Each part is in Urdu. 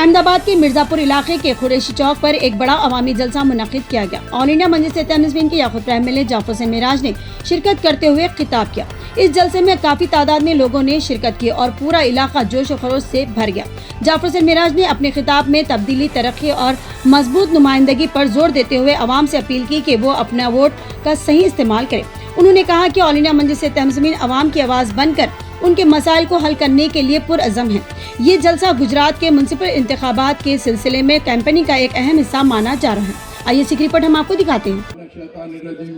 احمد آباد کے مرزاپور علاقے کے قریشی چوک پر ایک بڑا عوامی جلسہ منعقد کیا گیا۔ آل انڈیا مجلس اتحاد المسلمین کے یاقوت پرائم ایل اے جعفر حسین معراج نے شرکت کرتے ہوئے خطاب کیا۔ اس جلسے میں کافی تعداد میں لوگوں نے شرکت کی اور پورا علاقہ جوش و خروش سے بھر گیا۔ جعفر حسین معراج نے اپنے خطاب میں تبدیلی، ترقی اور مضبوط نمائندگی پر زور دیتے ہوئے عوام سے اپیل کی کہ وہ اپنا ووٹ کا صحیح استعمال کریں۔ انہوں نے کہا کہ آل انڈیا مجلس اتحاد المسلمین عوام کی آواز بن کر ان کے مسائل کو حل کرنے کے لیے پرعزم ہے۔ یہ جلسہ گجرات کے میونسپل انتخابات کے سلسلے میں کیمپیننگ کا ایک اہم حصہ مانا جا رہا ہے۔ آئیے اس کی رپورٹ ہم آپ کو دکھاتے ہیں۔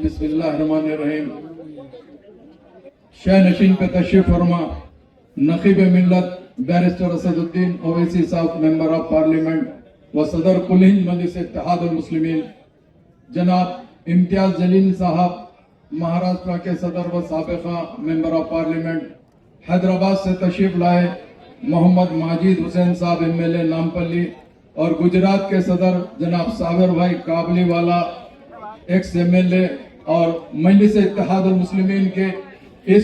بسم اللہ الرحمن الرحیم۔ شہ نشین پہ تشریف فرما نقیب ملت بیرسٹر اسد الدین اویسی صاحب، ممبر آف پارلیمنٹ و صدر کل ہند مجلس اتحاد المسلمین، جناب امتیاز جلیل صاحب، مہاراشٹر کے صدر و سابقہ ممبر آف پارلیمنٹ، حیدرآباد سے تشریف لائے محمد ماجد حسین صاحب ایم ایل اے نامپلی، اور گجرات کے صدر جناب صابر بھائی کابلی والا ایکس ایم ایل اے، اور مجلس اتحاد المسلمین کے اس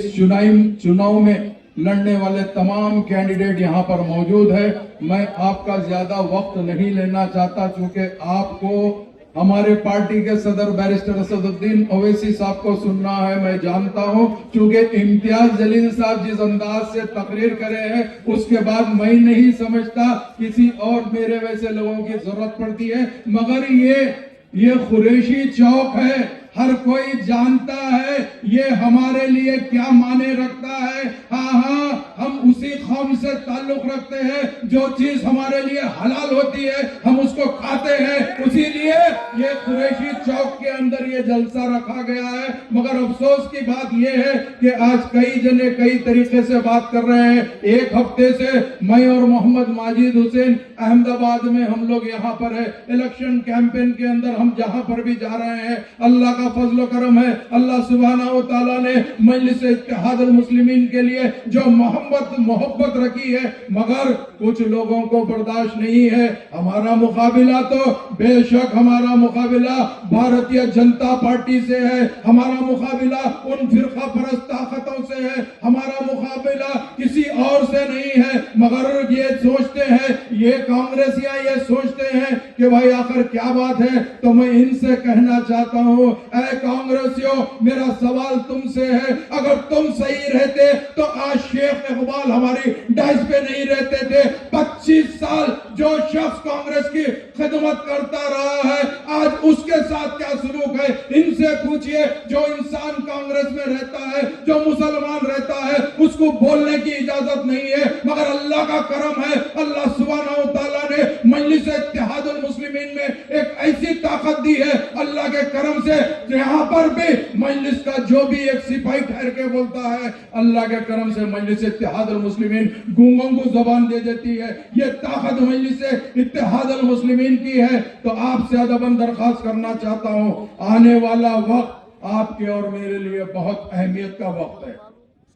چناؤ میں لڑنے والے تمام کینڈیڈیٹ یہاں پر موجود ہے۔ میں آپ کا زیادہ وقت نہیں لینا چاہتا، چونکہ آپ کو ہمارے پارٹی کے صدر بیرسٹر اسد الدین اویسی صاحب کو سننا ہے۔ میں جانتا ہوں چونکہ امتیاز جلیل صاحب جس انداز سے تقریر کرے ہیں اس کے بعد میں نہیں سمجھتا کسی اور میرے ویسے لوگوں کی ضرورت پڑتی ہے، مگر یہ قریشی چوک ہے، ہر کوئی جانتا ہے یہ ہمارے لیے کیا معنی رکھتا ہے۔ ہاں ہم اسی قوم سے تعلق رکھتے ہیں، جو چیز ہمارے لیے حلال ہوتی ہے ہم اس کو کھاتے ہیں، اسی لیے یہ قریشی چوک کے اندر یہ جلسہ رکھا گیا ہے۔ مگر افسوس کی بات یہ ہے کہ آج کئی جنے کئی طریقے سے بات کر رہے ہیں۔ ایک ہفتے سے میں اور محمد ماجد حسین احمد آباد میں ہم لوگ یہاں پر ہے، الیکشن کیمپین کے اندر ہم جہاں پر بھی جا رہے ہیں، اللہ کا فضل و کرم ہے، اللہ سبحانہ و تعالیٰ نے مجلس اتحاد المسلمین کے لیے جو محبت رکھی ہے، مگر کچھ لوگوں کو برداشت نہیں ہے۔ ہمارا مقابلہ تو بے شک ہمارا مقابلہ بھارتیہ جنتا پارٹی سے ہے، ہمارا مقابلہ ان فرقہ پرست طاقتوں سے ہے، ہمارا مقابلہ کسی اور سے نہیں ہے، مگر یہ سوچتے ہیں، یہ کانگریسیاں یہ سوچتے ہیں کہ بھائی آخر کیا بات ہے۔ تو میں ان سے کہنا چاہتا ہوں، اے کانگریسیوں، میرا سوال تم سے ہے، اگر تم صحیح رہتے تو آج شیخ اقبال ہماری ڈائس پہ نہیں رہتے تھے۔ 25 سال جو شخص کانگریس کی خدمت کرتا رہا ہے، آج اس کے ساتھ کیا سلوک ہے ان سے پوچھئے۔ جو انسان کانگریس میں رہتا ہے، جو مسلمان رہتا ہے، اس کو بولنے کی اجازت نہیں ہے، مگر اللہ کا کرم ہے، اللہ سبحانہ و تعالیٰ نے مجلس اتحاد المسلمین میں ایک ایسی طاقت دی ہے، اللہ کے کرم سے یہاں پر بھی مجلس کا جو بھی ایک سپاہی ٹھہر کے بولتا ہے، اللہ کے کرم سے مجلس اتحاد المسلمین گونگوں کو زبان دے دیتی ہے۔ یہ طاقت مجلس اتحاد المسلمین کی ہے۔ تو آپ سے ادباً درخواست کرنا چاہتا ہوں، آنے والا وقت آپ کے اور میرے لیے بہت اہمیت کا وقت ہے،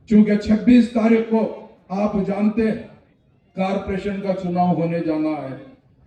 چونکہ 26 تاریخ کو آپ جانتے ہیں کارپوریشن کا چناؤ ہونے جانا ہے۔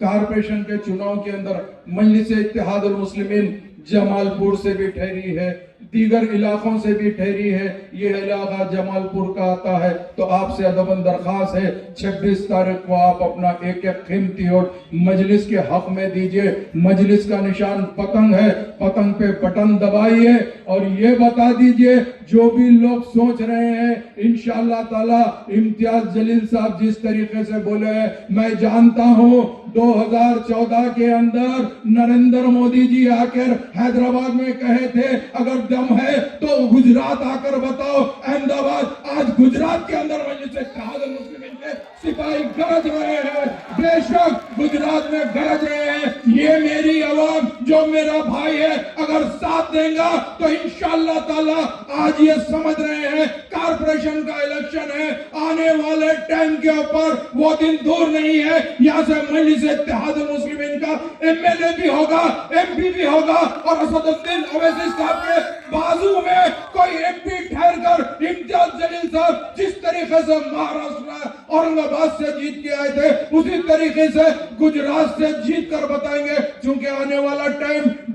کارپوریشن کے چناؤ کے اندر مجلس اتحاد المسلمین جمال پور سے بھی ٹھہری ہے، دیگر علاقوں سے بھی ٹھہری ہے، یہ علاقہ جمال پور کا آتا ہے۔ تو آپ سے ادباً درخواست ہے، 26 تاریخ کو آپ اپنا ایک قیمتی ووٹ مجلس کے حق میں دیجئے۔ مجلس کا نشان پتنگ ہے، پتنگ پہ بٹن دبائیے اور یہ بتا دیجئے جو بھی لوگ سوچ رہے ہیں، انشاءاللہ تعالی امتیاز جلیل صاحب جس طریقے سے بولے ہیں، میں جانتا ہوں 2014 کے اندر نریندر مودی جی آ کر حیدرآباد میں کہے تھے اگر دم ہے تو گجرات آ کر بتاؤ۔ احمد آباد آج گجرات کے اندر مجلس اتحاد المسلمین کے سپاہی گرج رہے ہیں، بے شک گجرات میں گرج رہے ہیں۔ یہ میری عوام جو میرا بھائی ہے اگر ساتھ دیں گا تو انشاءاللہ تعالی آج یہ سمجھ رہے ہیں کارپوریشن کا الیکشن ہے، آنے والے ٹائم کے اوپر وہ دن دور نہیں ہے، یہاں سے مجلس اتحاد المسلمین کا ایم ایل اے بھی ہوگا، ایم پی بھی ہوگا، اور اسد الدین اویسی صاحب کے بازو میں کوئی ایم پی ٹھہر کر امتیاز جلیل صاحب جس طریقے سے مہاراشٹر اورنگ آباد سے جیت کے آئے تھے اسی طریقے سے گجرات سے جیت کر بتائیں گے، چونکہ آنے والا ٹائم